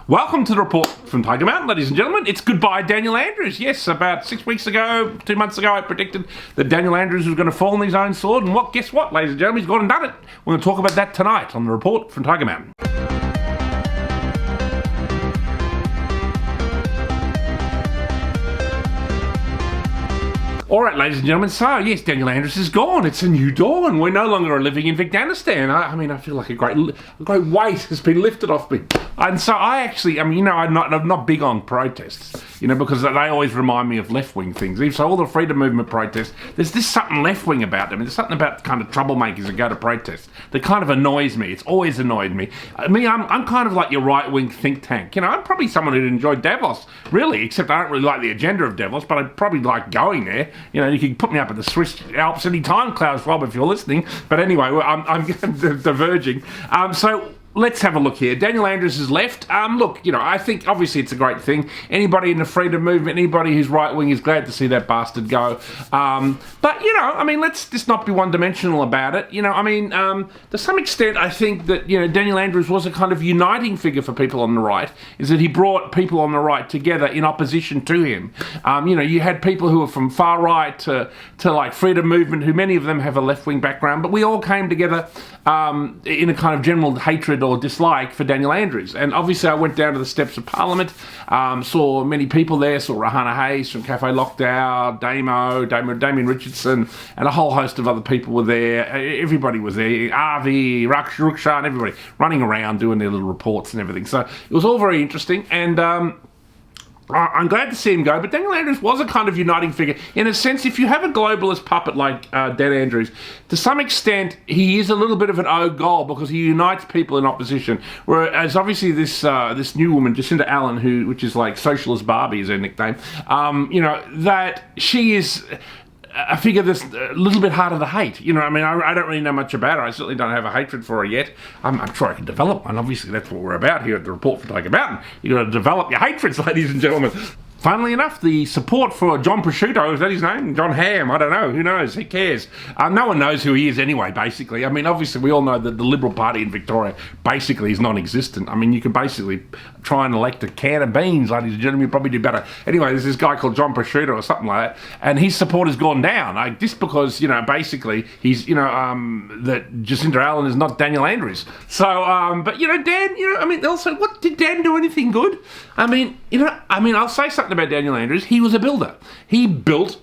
Welcome to the report from Tiger Mountain, ladies and gentlemen. It's goodbye Daniel Andrews. Yes, about 6 weeks ago, 2 months ago, I predicted that Daniel Andrews was going to fall on his own sword. And guess what, ladies and gentlemen? He's gone and done it. We're going to talk about that tonight on the report from Tiger Mountain. All right, ladies and gentlemen, so yes, Daniel Andrews is gone. It's a new dawn. We're no longer living in Afghanistan. I feel like a great weight has been lifted off me. And so I actually, I'm not big on protests, because they always remind me of left-wing things. So all the freedom movement protests, there's this something left-wing about them. There's something about kind of troublemakers that go to protests that kind of annoys me. It's always annoyed me. I'm kind of like your right-wing think tank. I'm probably someone who'd enjoy Davos, really, except I don't really like the agenda of Davos, but I'd probably like going there. You can put me up at the Swiss Alps anytime, Klaus Schwab, if you're listening. But anyway, I'm diverging. So let's have a look here. Daniel Andrews has left. I think obviously it's a great thing. Anybody in the freedom movement, anybody who's right-wing is glad to see that bastard go. Let's just not be one-dimensional about it. To some extent, I think that, Daniel Andrews was a kind of uniting figure for people on the right, is that he brought people on the right together in opposition to him. You had people who were from far right to like freedom movement, who many of them have a left-wing background, but we all came together in a kind of general hatred or dislike for Daniel Andrews. And obviously I went down to the steps of Parliament, saw many people there, saw Rahana Hayes from Cafe Lockdown, Damien Richardson, and a whole host of other people were there. Everybody was there, Avi, Rukshan, everybody running around doing their little reports and everything. So it was all very interesting, and I'm glad to see him go, but Daniel Andrews was a kind of uniting figure. In a sense, if you have a globalist puppet like Dan Andrews, to some extent, he is a little bit of an old goal because he unites people in opposition. Whereas obviously this new woman, Jacinta Allen, which is like Socialist Barbie is her nickname, that she is a figure that's a little bit harder to hate. I don't really know much about her. I certainly don't have a hatred for her yet. I'm sure I can develop one. Obviously, that's what we're about here at the Report from Tiger Mountain. You've got to develop your hatreds, ladies and gentlemen. Funnily enough, the support for John Prosciutto, is that his name? John Ham, I don't know. Who knows? Who cares? No one knows who he is anyway, basically. Obviously, we all know that the Liberal Party in Victoria basically is non-existent. You could basically try and elect a can of beans, ladies and gentlemen. You'd probably do better. Anyway, there's this guy called John Prosciutto or something like that, and his support has gone down. Just because, basically, he's, that Jacinta Allen is not Daniel Andrews. So, Dan, also, what, did Dan do anything good? I'll say something about Daniel Andrews. He was a builder. He built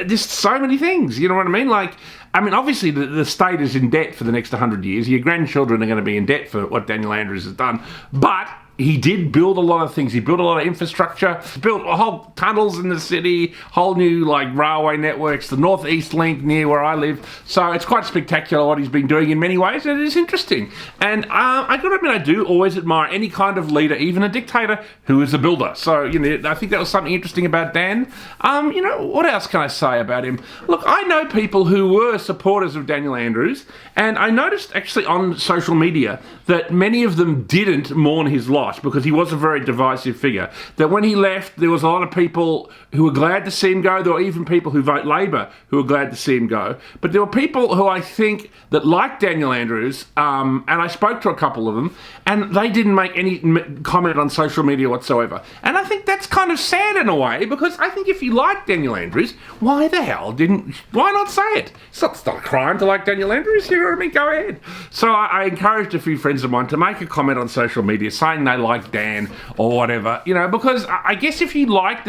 just so many things. You know what I mean? Obviously the state is in debt for the next 100 years. Your grandchildren are going to be in debt for what Daniel Andrews has done. But he did build a lot of things. He built a lot of infrastructure, built whole tunnels in the city, whole new railway networks, the North East Link near where I live. So it's quite spectacular what he's been doing in many ways, and it is interesting. And I gotta admit, I do always admire any kind of leader, even a dictator, who is a builder. So, I think that was something interesting about Dan. What else can I say about him? Look, I know people who were supporters of Daniel Andrews, and I noticed actually on social media that many of them didn't mourn his loss, because he was a very divisive figure. That when he left, there was a lot of people who were glad to see him go. There were even people who vote Labor who were glad to see him go. But there were people who I think that liked Daniel Andrews, and I spoke to a couple of them, and they didn't make any comment on social media whatsoever. And I think that's kind of sad in a way, because I think if you like Daniel Andrews, why not say it? It's not a crime to like Daniel Andrews, you know what I mean? Go ahead. So I encouraged a few friends of mine to make a comment on social media saying they like Dan or whatever, because I guess if you liked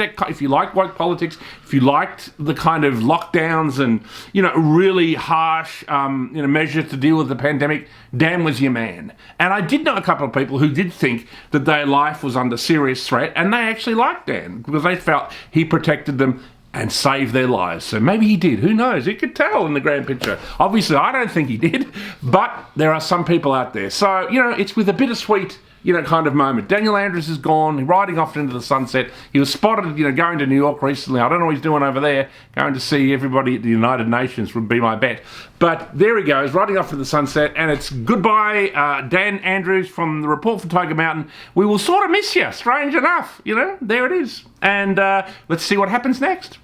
woke politics, if you liked the kind of lockdowns and, really harsh, measures to deal with the pandemic, Dan was your man. And I did know a couple of people who did think that their life was under serious threat, and they actually liked Dan because they felt he protected them and saved their lives. So maybe he did. Who knows? You could tell in the grand picture. Obviously, I don't think he did, but there are some people out there. So, it's with a bittersweet kind of moment. Daniel Andrews is gone, riding off into the sunset. He was spotted, going to New York recently. I don't know what he's doing over there. Going to see everybody at the United Nations would be my bet. But there he goes, riding off to the sunset, and it's goodbye, Dan Andrews from the Report from Tiger Mountain. We will sort of miss you, strange enough, there it is. And let's see what happens next.